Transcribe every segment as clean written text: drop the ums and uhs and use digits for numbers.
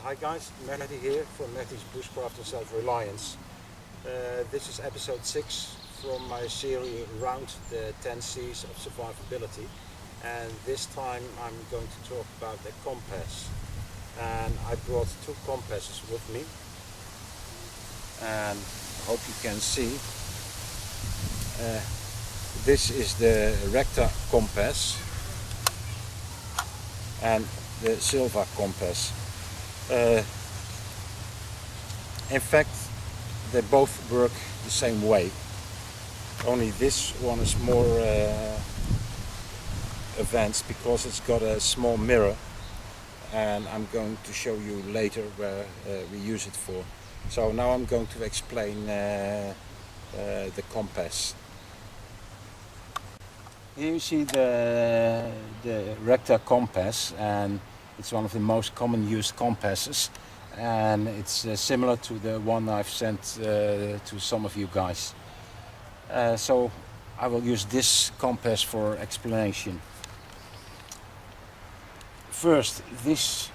Hi guys, Mehdi here from Mehdi's Bushcraft and Self-Reliance. This is episode 6 from my series around the 10 C's of survivability, and this time I'm going to talk about the compass. And I brought 2 compasses with me, and I hope you can see. This is the Recta compass and the Silva compass. In fact, they both work the same way, only this one is more advanced because it's got a small mirror, and I'm going to show you later where we use it for. So now I'm going to explain the compass. Here you see the Recta compass, and it's one of the most common used compasses, and it's similar to the one I've sent to some of you guys. So I will use this compass for explanation. First, this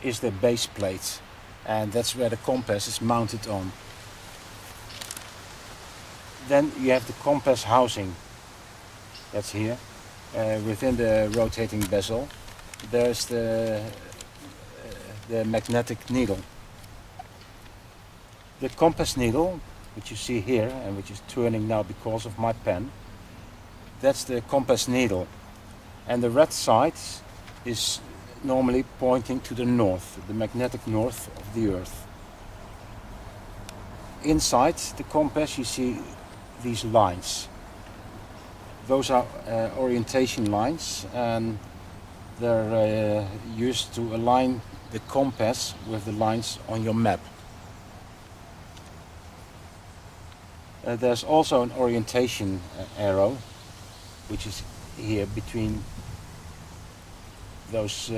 is the base plate, and that's where the compass is mounted on. Then you have the compass housing. That's here, within the rotating bezel. There's the magnetic needle. The compass needle, which you see here and which is turning now because of my pen, that's the compass needle. And the red side is normally pointing to the north, the magnetic north of the Earth. Inside the compass you see these lines. Those are orientation lines, and they're used to align the compass with the lines on your map. There's also an orientation arrow, which is here between those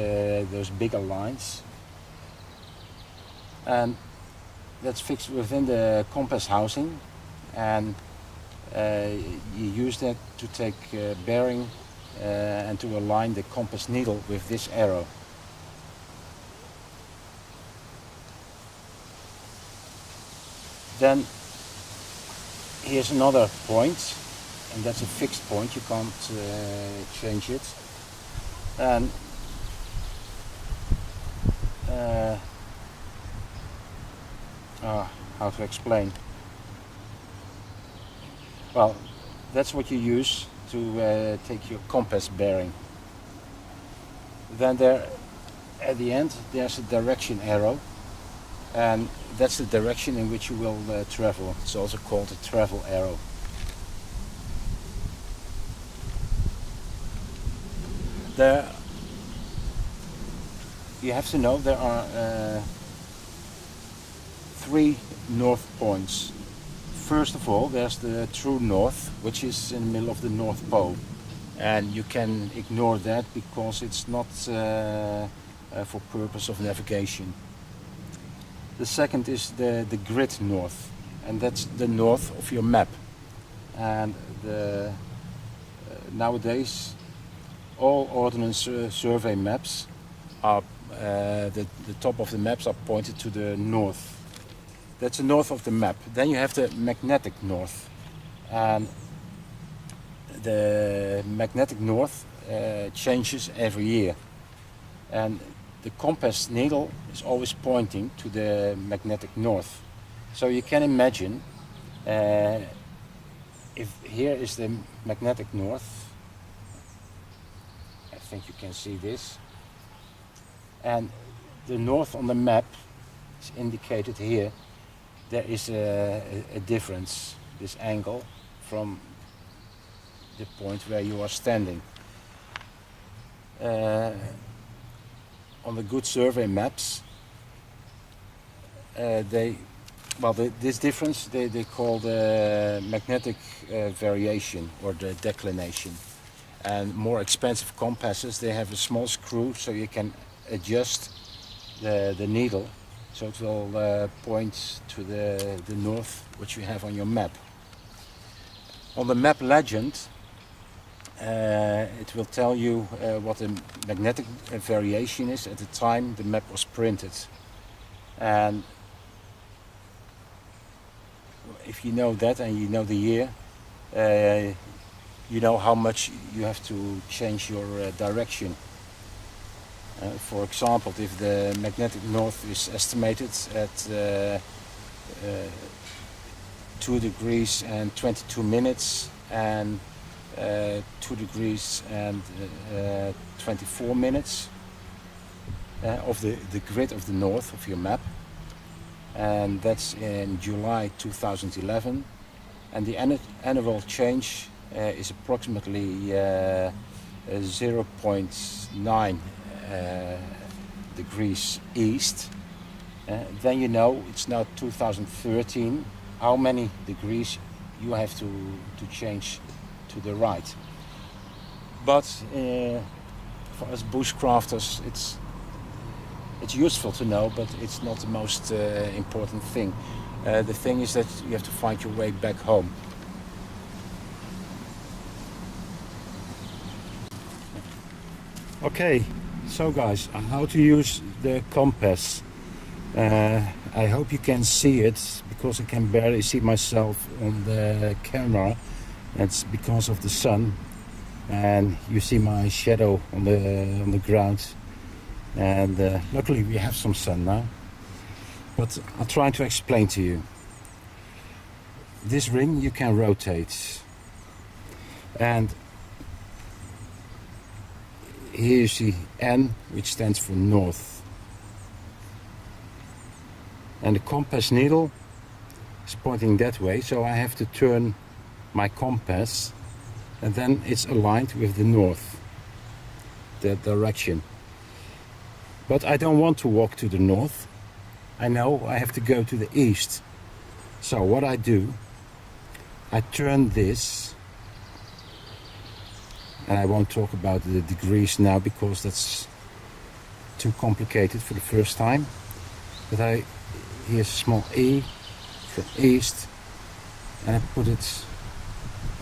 bigger lines, and that's fixed within the compass housing, and you use that to take bearing and to align the compass needle with this arrow. Then here's another point, and that's a fixed point, you can't change it. And how to explain? Well, that's what you use to take your compass bearing. Then there, at the end, there's a direction arrow, and that's the direction in which you will travel. It's also called a travel arrow. There, you have to know there are 3 north points. First of all, there's the true north, which is in the middle of the North Pole, and you can ignore that because it's not for purpose of navigation. The second is the grid north, and that's the north of your map. And nowadays, all ordnance survey maps are the top of the maps are pointed to the north. That's the north of the map. Then you have the magnetic north, and the magnetic north changes every year, and the compass needle is always pointing to the magnetic north. So you can imagine, if here is the magnetic north, I think you can see this, and the north on the map is indicated here. There is a difference, this angle, from the point where you are standing. On the good survey maps, this difference they call the magnetic variation, or the declination. And more expensive compasses, they have a small screw so you can adjust the needle, so it will point to the north, which you have on your map. On the map legend, it will tell you what the magnetic variation is at the time the map was printed. And if you know that and you know the year, you know how much you have to change your direction. For example, if the magnetic north is estimated at 2 degrees and 22 minutes and 2 degrees and 24 minutes of the grid of the north of your map, and that's in July 2011, and the annual change is approximately 0.9 degrees east. Then you know it's now 2013 how many degrees you have to change to the right. But for us bushcrafters, it's useful to know, but it's not the most important thing. The thing is that you have to find your way back home. Okay, so guys, how to use the compass. I hope you can see it, because I can barely see myself on the camera. That's because of the sun, and you see my shadow on the ground. And luckily we have some sun now. But I'll try to explain to you. This ring you can rotate, and here you see N, which stands for north. And the compass needle is pointing that way, so I have to turn my compass, and then it's aligned with the north, that direction. But I don't want to walk to the north. I know I have to go to the east. So what I do, I turn this, and I won't talk about the degrees now because that's too complicated for the first time. But here's a small E for east, and I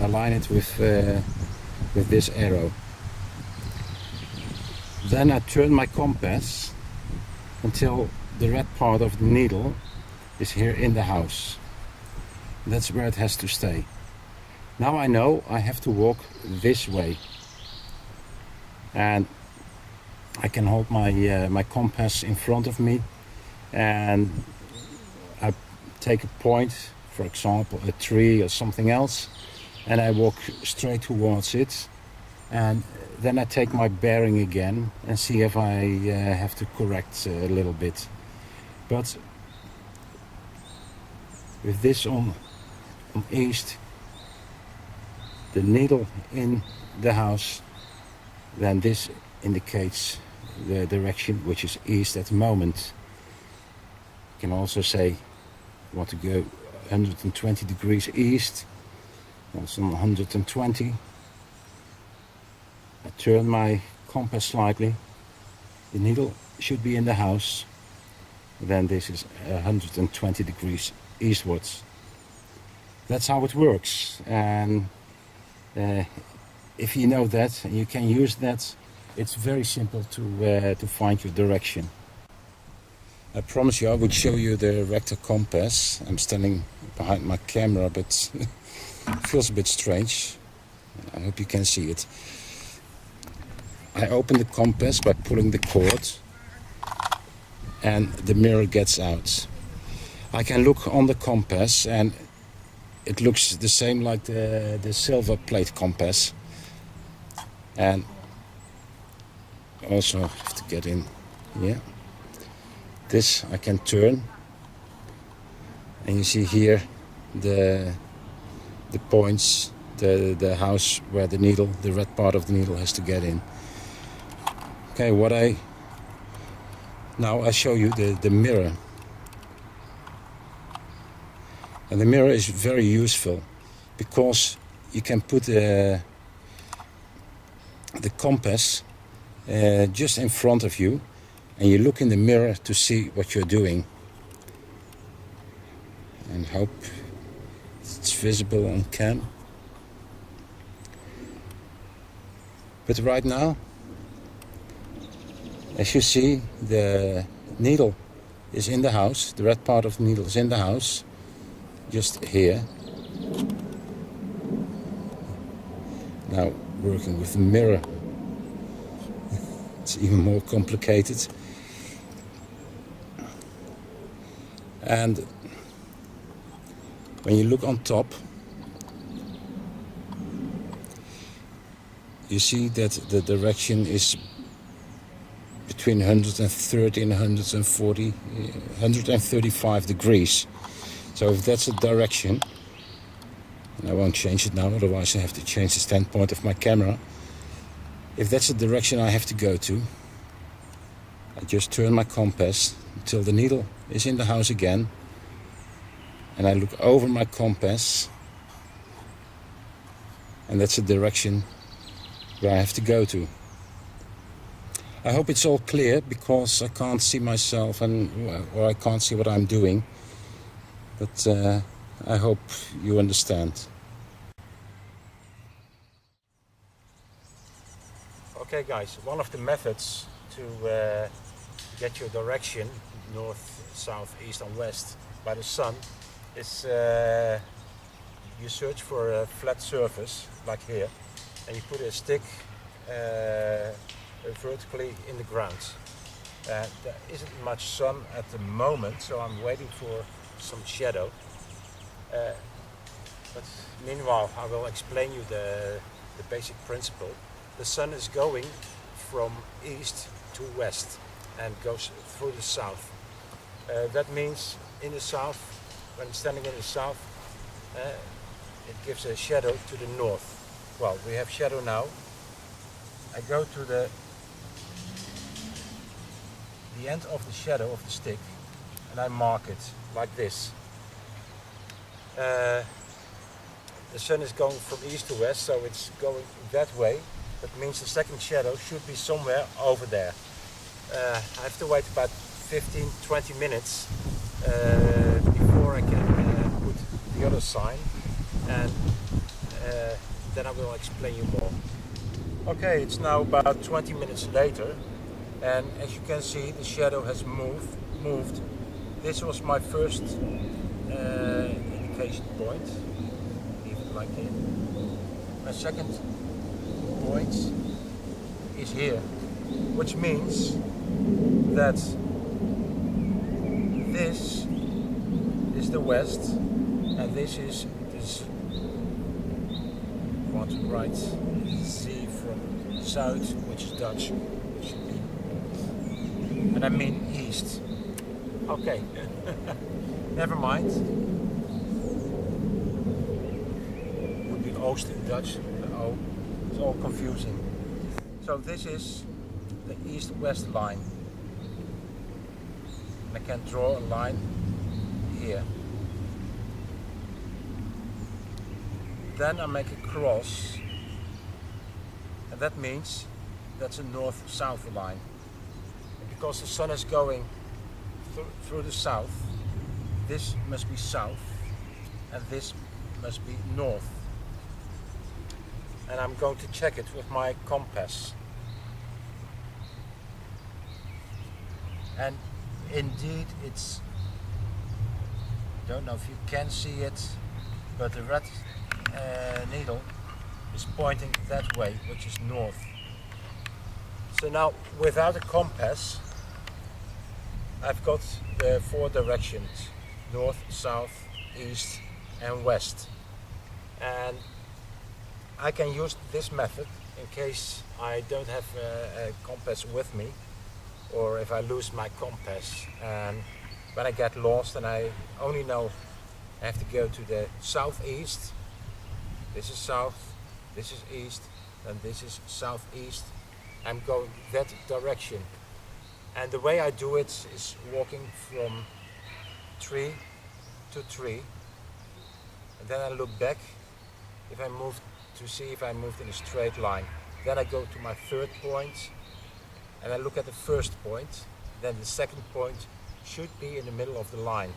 align it with this arrow. Then I turn my compass until the red part of the needle is here in the house. That's where it has to stay. Now I know I have to walk this way, and I can hold my compass in front of me, and I take a point, for example a tree or something else, and I walk straight towards it, and then I take my bearing again and see if I have to correct a little bit. But with this on east, the needle in the house, then this indicates the direction, which is east at the moment. You can also say you want to go 120 degrees east, also 120. I turn my compass slightly, the needle should be in the house, then this is 120 degrees eastwards. That's how it works, and if you know that and you can use that, it's very simple to find your direction. I promise you I would show you the rector compass. I'm standing behind my camera, but it feels a bit strange. I hope you can see it. I open the compass by pulling the cord, and the mirror gets out. I can look on the compass, and it looks the same like the silver plate compass. And also have to get in here. This I can turn, and you see here the points, the house where the needle, the red part of the needle, has to get in. Okay, now I show you the mirror. And the mirror is very useful because you can put the compass just in front of you, and you look in the mirror to see what you're doing. And hope it's visible on cam. But right now, as you see, the needle is in the house. The red part of the needle is in the house, just here. Now working with the mirror, it's even more complicated. And when you look on top, you see that the direction is between 130 and 140, 135 degrees. So if that's the direction, and I won't change it now, otherwise I have to change the standpoint of my camera. If that's the direction I have to go to, I just turn my compass until the needle is in the house again, and I look over my compass, and that's the direction where I have to go to. I hope it's all clear, because I can't see myself or I can't see what I'm doing, but I hope you understand. Okay guys, one of the methods to get your direction, north, south, east and west, by the sun is you search for a flat surface, like here, and you put a stick vertically in the ground. There isn't much sun at the moment, so I'm waiting for some shadow. But meanwhile, I will explain you the basic principle. The sun is going from east to west and goes through the south. That means in the south, when standing in the south, it gives a shadow to the north. Well, we have shadow now. I go to the end of the shadow of the stick and I mark it like this. The sun is going from east to west, so it's going that way. That means the second shadow should be somewhere over there. I have to wait about 15-20 minutes before I can put the other sign, and then I will explain you more. Okay, it's now about 20 minutes later, and as you can see, the shadow has moved. This was my first indication point, even like here. My second point is here, which means that this is the west and this is this. I want to write Z from south, which is Dutch, which should be, and I mean east. Okay, never mind. Would be Oost in Dutch. Oh, it's all confusing. So this is the east-west line. And I can draw a line here. Then I make a cross, and that means that's a north-south line. And because the sun is going through the south, this must be south and this must be north. And I'm going to check it with my compass. And indeed it's, I don't know if you can see it, but the red needle is pointing that way, which is north. So now, without a compass, I've got the 4 directions: north, south, east and west. And I can use this method in case I don't have a compass with me, or if I lose my compass and when I get lost and I only know I have to go to the southeast. This is south, this is east, and this is southeast. I'm going that direction. And the way I do it is walking from tree to tree. And then I look back if I moved to see if I moved in a straight line. Then I go to my 3rd point and I look at the 1st point. Then the 2nd point should be in the middle of the line.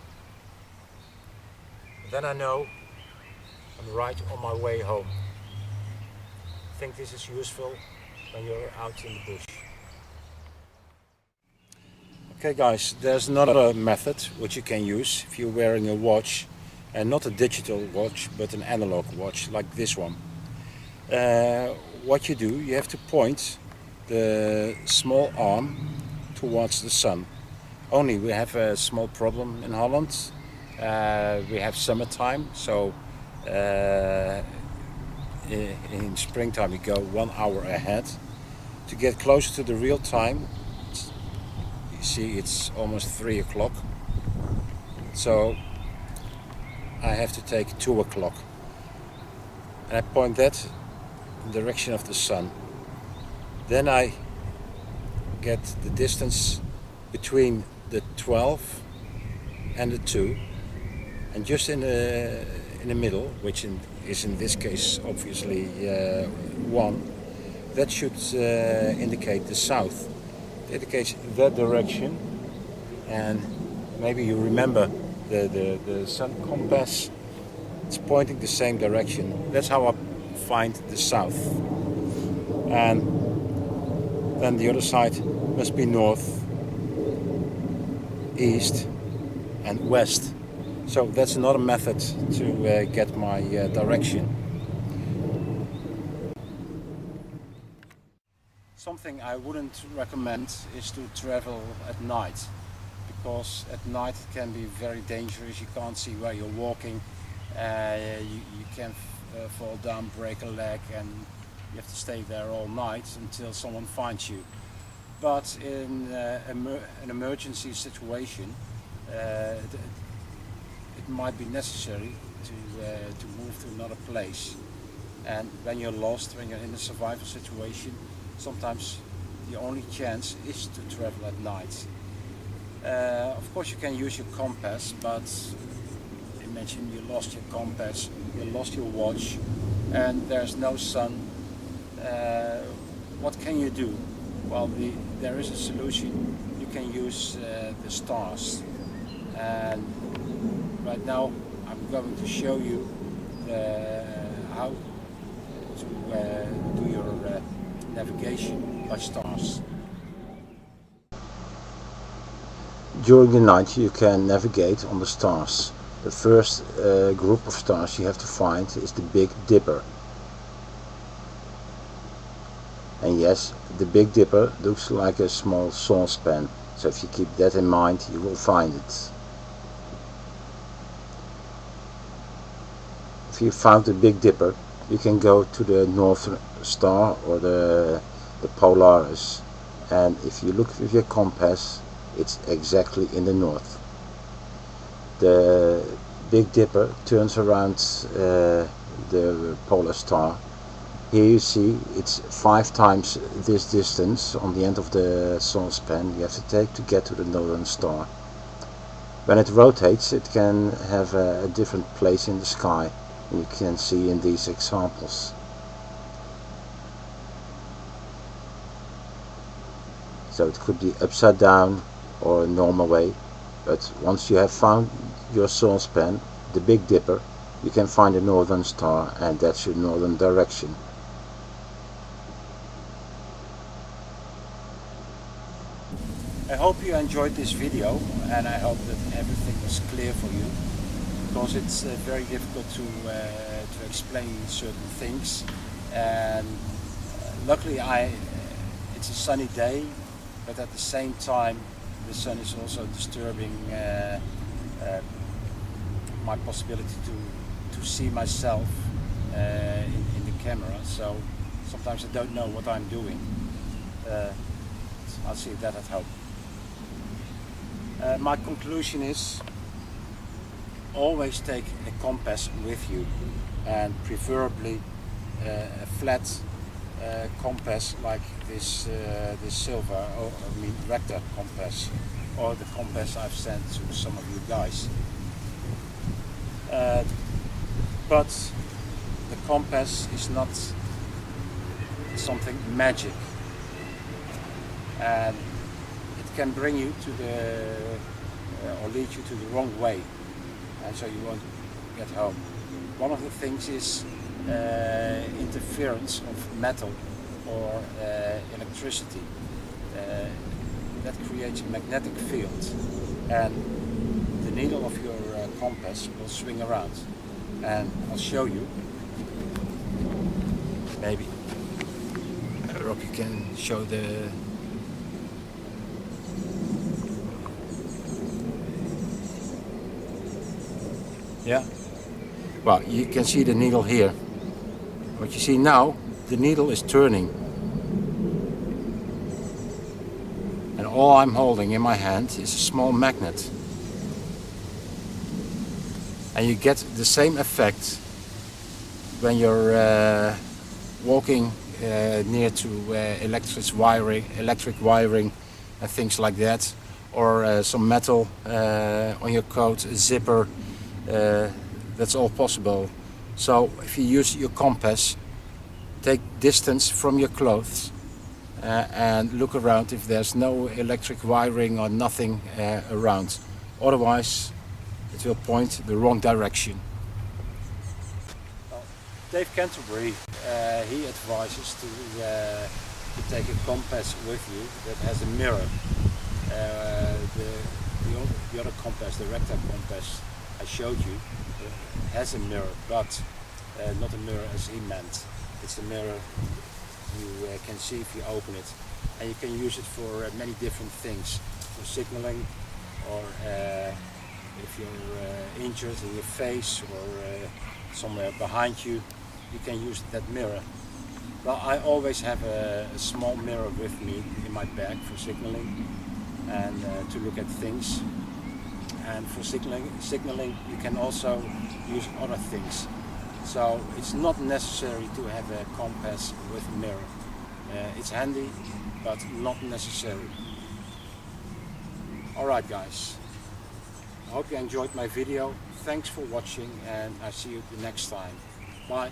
And then I know I'm right on my way home. I think this is useful when you're out in the bush. Okay guys, there's another method which you can use if you're wearing a watch, and not a digital watch but an analog watch like this one. What you do, you have to point the small arm towards the sun. Only we have a small problem in Holland. We have summertime, so in springtime we go 1 hour ahead. To get closer to the real time, you see it's almost 3 o'clock. So I have to take 2 o'clock. And I point that in the direction of the sun. Then I get the distance between the 12 and the 2, and just in the middle, which is in this case obviously 1, that should indicate the south. It indicates that direction, and maybe you remember the sun compass. It's pointing the same direction. That's how I find the south. And then the other side must be north, east and west. So that's another method to get my direction. Something I wouldn't recommend is to travel at night, because at night it can be very dangerous. You can't see where you're walking, you can fall down, break a leg, and you have to stay there all night until someone finds you. But in an emergency situation, it might be necessary to move to another place. And when you're lost, when you're in a survival situation, sometimes the only chance is to travel at night. Of course you can use your compass, but imagine you lost your compass, you lost your watch, and there's no sun. What can you do? Well, there is a solution. You can use the stars. And right now I'm going to show you how to do your navigation by stars. During the night you can navigate on the stars. The first group of stars you have to find is the Big Dipper. And yes, the Big Dipper looks like a small saucepan, so if you keep that in mind you will find it. If you found the Big Dipper, you can go to the North Star or the Polaris, and if you look with your compass, it's exactly in the north. The Big Dipper turns around the polar star. Here you see it's 5 times this distance on the end of the saucepan you have to take to get to the northern star. When it rotates, it can have a different place in the sky. You can see in these examples. So it could be upside down or a normal way, but once you have found your saucepan, the Big Dipper, you can find the northern star, and that's your northern direction. I hope you enjoyed this video, and I hope that everything was clear for you, because it's very difficult to explain certain things. And luckily it's a sunny day, but at the same time the sun is also disturbing my possibility to see myself in the camera. So sometimes I don't know what I'm doing. I'll see if that helps. My conclusion is, always take a compass with you, and preferably a flat compass like this silver, or I mean rector compass, or the compass I've sent to some of you guys. But the compass is not something magic, and it can bring you to or lead you to the wrong way, and so you won't get home. One of the things is interference of metal or electricity. That creates a magnetic field, and the needle of your compass will swing around. And I'll show you. Maybe Rob, you can show the. Yeah. Well, you can see the needle here. What you see now, the needle is turning. And all I'm holding in my hand is a small magnet. And you get the same effect when you're walking near to electric wiring and things like that, or some metal on your coat, a zipper. That's all possible. So if you use your compass, take distance from your clothes and look around if there's no electric wiring or nothing around. Otherwise, it will point the wrong direction. Well, Dave Canterbury, he advises to take a compass with you that has a mirror. The other compass, the rectal compass I showed you, has a mirror, but not a mirror as he meant. It's a mirror you can see if you open it, and you can use it for many different things, for signaling, or if you're injured in your face or somewhere behind you, you can use that mirror. Well, I always have a small mirror with me in my bag for signaling and to look at things. And for signaling, you can also use other things. So it's not necessary to have a compass with a mirror. It's handy, but not necessary. Alright guys, I hope you enjoyed my video. Thanks for watching, and I see you the next time. Bye.